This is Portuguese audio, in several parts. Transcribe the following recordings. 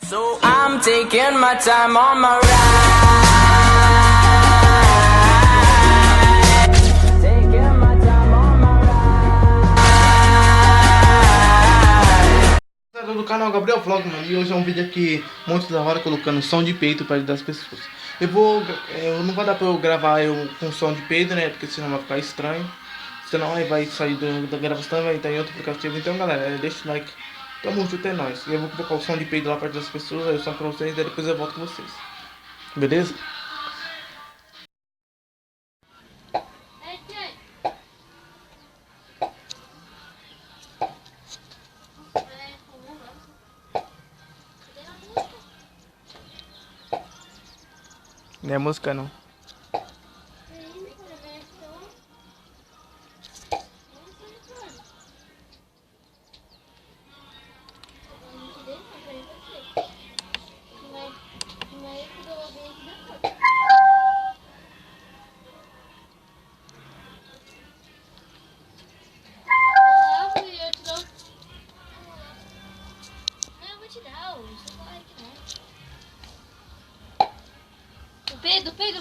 So I'm taking my time on my ride. Taking my time on my ride. Do canal Gabriel Vlog, mano, e hoje é um vídeo aqui muito da hora, colocando som de peito para ajudar as pessoas. Eu não vai dar pra eu gravar com som de peito, né, porque senão vai ficar estranho. Senão aí vai sair da gravação, vai estar em outro aplicativo. Então galera, deixa o like, tamo junto, é nóis. E eu vou colocar o som de peito lá para ajudar as pessoas, aí eu só pra vocês, e depois eu volto com vocês. Beleza? Não é música não.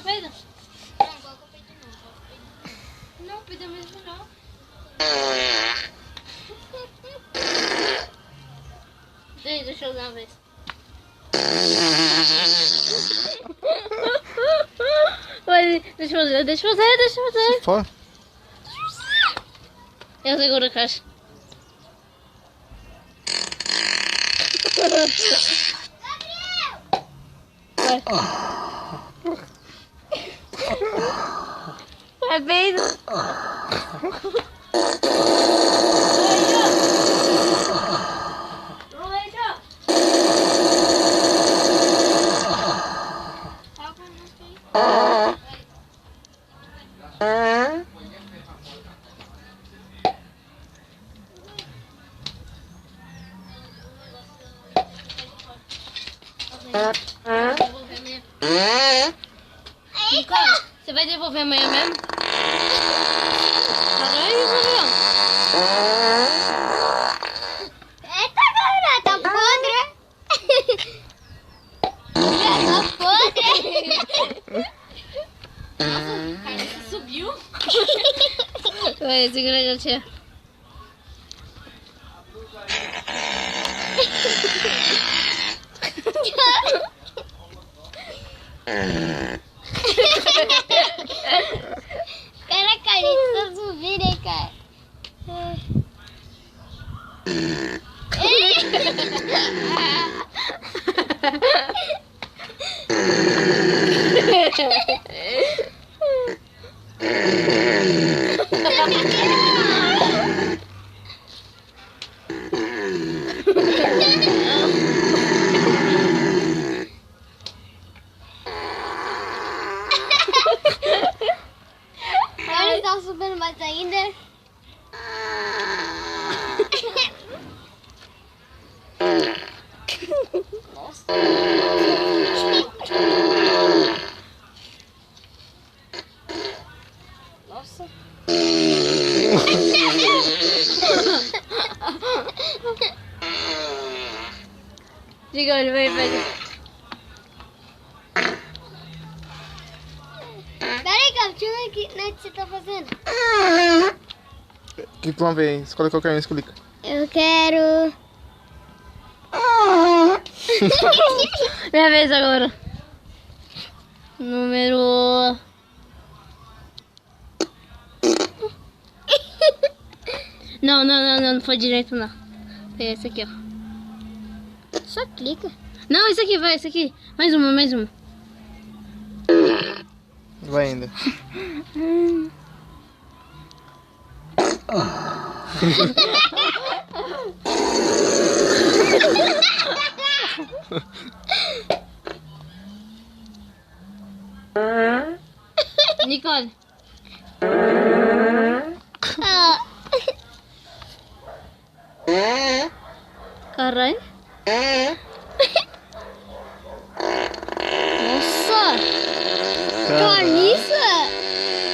Peido. Não, coloca o peito não. Não, peido mesmo não. Deixa eu usar uma vez. Deixa eu fazer. Fora. Eu seguro a caixa. Vai. É bem... Você vai devolver amanhã mesmo? Caralho, Gabriel. Eita, galera, tá podre. Tá podre. Nossa, cara, você subiu? Vai, segura a tia. Caraca, a gente tá subindo, hein, cara. Olha, tá subindo mais ainda. Nossa. Nossa. Diga, olha, vai. Peraí, cara, deixa eu ver aqui, né, o que você tá fazendo. O que tu vai ver? Escolhe qualquer um, escolhe. Eu quero... Minha vez agora. Número... Não foi direito não. Foi esse aqui, ó. Só clica. Não, esse aqui, vai, esse aqui. Mais uma. Vai ainda. Nicole. Ah. Caralho. Nossa. Carniça.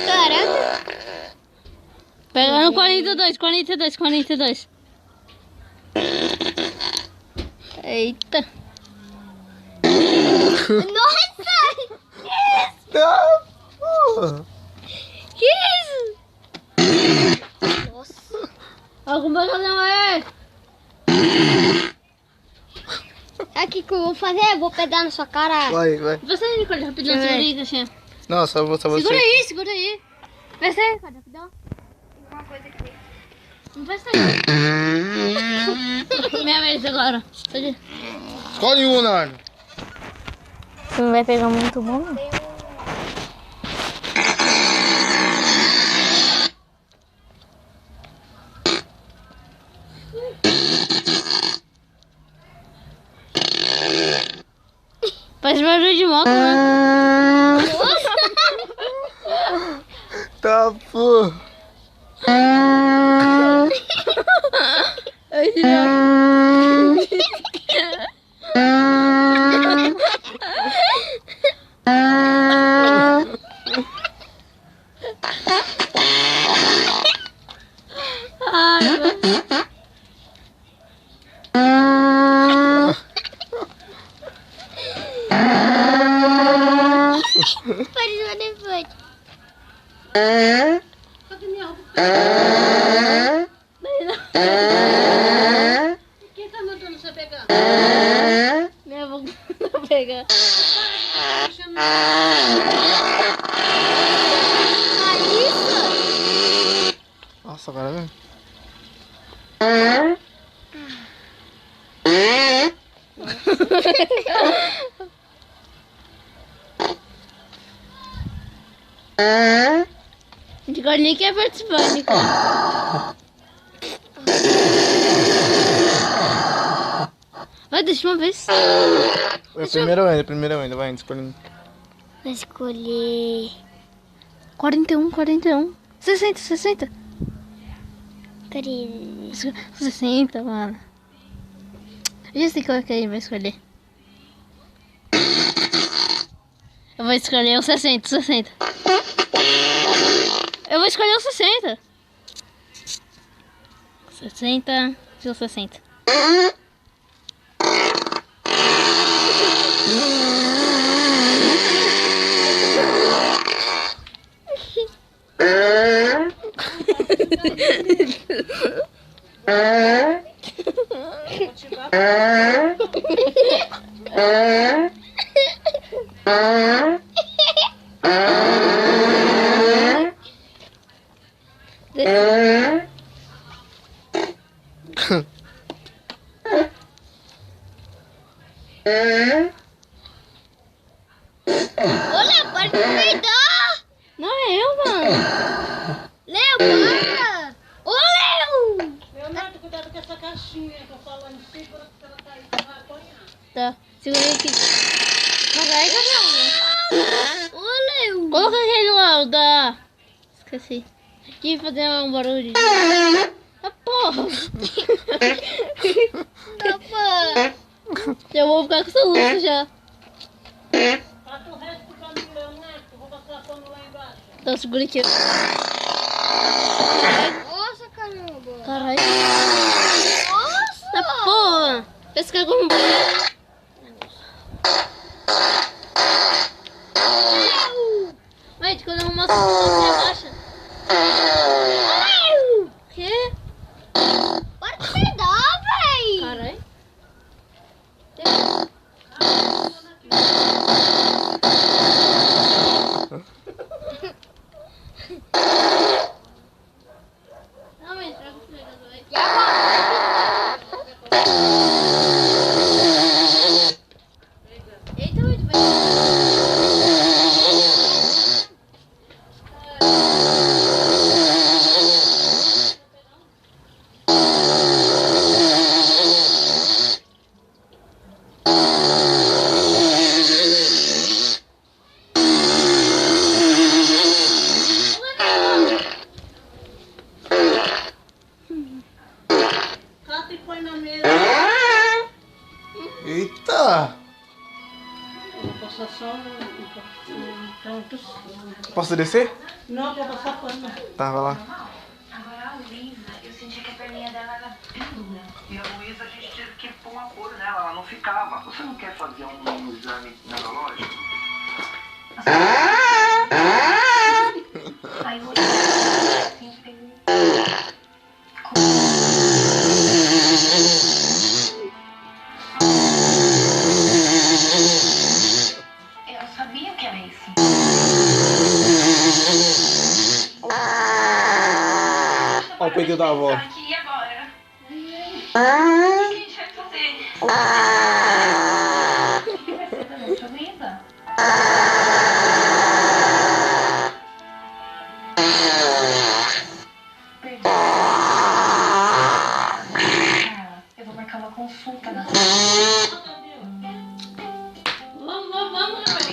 Caraca. Pega no 42. Eita. Nossa! Tá, porra. Que isso? Nossa. Alguma coisa não é. Sabe o que eu vou fazer? Eu vou pegar na sua cara. Vai, vai. Você, Nicole, rapidão, Deixa eu segura ver. aí, caixinha. Não, só você. Segura aí, segura aí. Você, Nicole, rapidão. Uma coisa aqui. Não vai sair. Minha vez agora. Escolhe um, Leonardo. Você não vai pegar muito bom, não? Faz barulho de moto, né? Tá, pô. Pode usar depois. Quem tá mandando você pegar? Minha avó mandou pegar. Nossa, agora vem. Nicole nem quer participar, Nicole. Vai, deixa uma vez. É primeiro ainda, vai, escolhendo. Vou escolher. 41, 41. 60, 60. Cadê? 60, mano. Eu já sei qual que ele vai escolher. Eu vou escolher o 60, 60. Eu vou escolher o 60. 60 e o 60. Olha, pode peidar! Não é eu, mano. Léo, para! Ô, Léo! Leonardo, cuidado com essa caixinha que eu falando, segura porque ela tá aí, você vai apanhar. Tá, segura aqui. Carrega, não. Ô, Léo! Coloca aquele lá, o da... Esqueci. Que ia fazer um barulho. Ah, porra. Opa! Eu vou ficar com essa luz já. Passa o resto do caminho, Leonardo, eu vou passar pano lá embaixo. Então segura aqui. Nossa, caramba! Caralho. Nossa! Ah, porra. Pensa que é algum banho. Mas quando eu arrumar essa luz, você abaixa. Léo! O quê? Pode peidar, véi! Caralho. Não, mas traga o fregador aí. E agora? Eita, muito bem. Cata e põe na mesa. Eita! Eu vou passar só um canto. Posso descer? Não, vou passar pano. Tá, vai lá. senti que a perninha dela era bem dura. E a Luísa, a gente teve que pôr um apoio nela, ela não ficava. Você não quer fazer um exame neurológico? Aí eu olhei assim, peguei. Eu sabia que era isso. Ó o peito da avó. E agora? O que a gente vai fazer? O que vai ser da nossa vida? Perdi. Eu vou marcar uma consulta na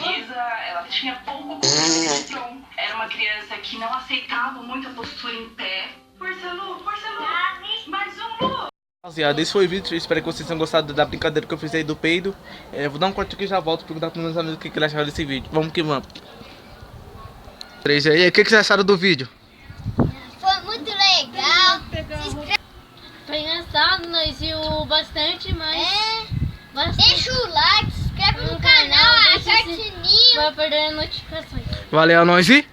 Luísa, ela tinha pouco controle de tronco. Era uma criança que não aceitava muito a postura em pé. Força, Lu, mais um, Lu. Rapaziada, esse foi o vídeo, eu espero que vocês tenham gostado da brincadeira que eu fiz aí do peido. Vou dar um corte aqui e já volto pra perguntar pros meus amigos o que eles acharam desse vídeo. Vamos que vamos. 3 aí, o que vocês acharam do vídeo? Foi muito legal. Se inscreve. Foi engraçado, nós viu bastante, mas... Deixa o like, se inscreve no canal, aperta o sininho. Vai perder notificações. Valeu, nós e...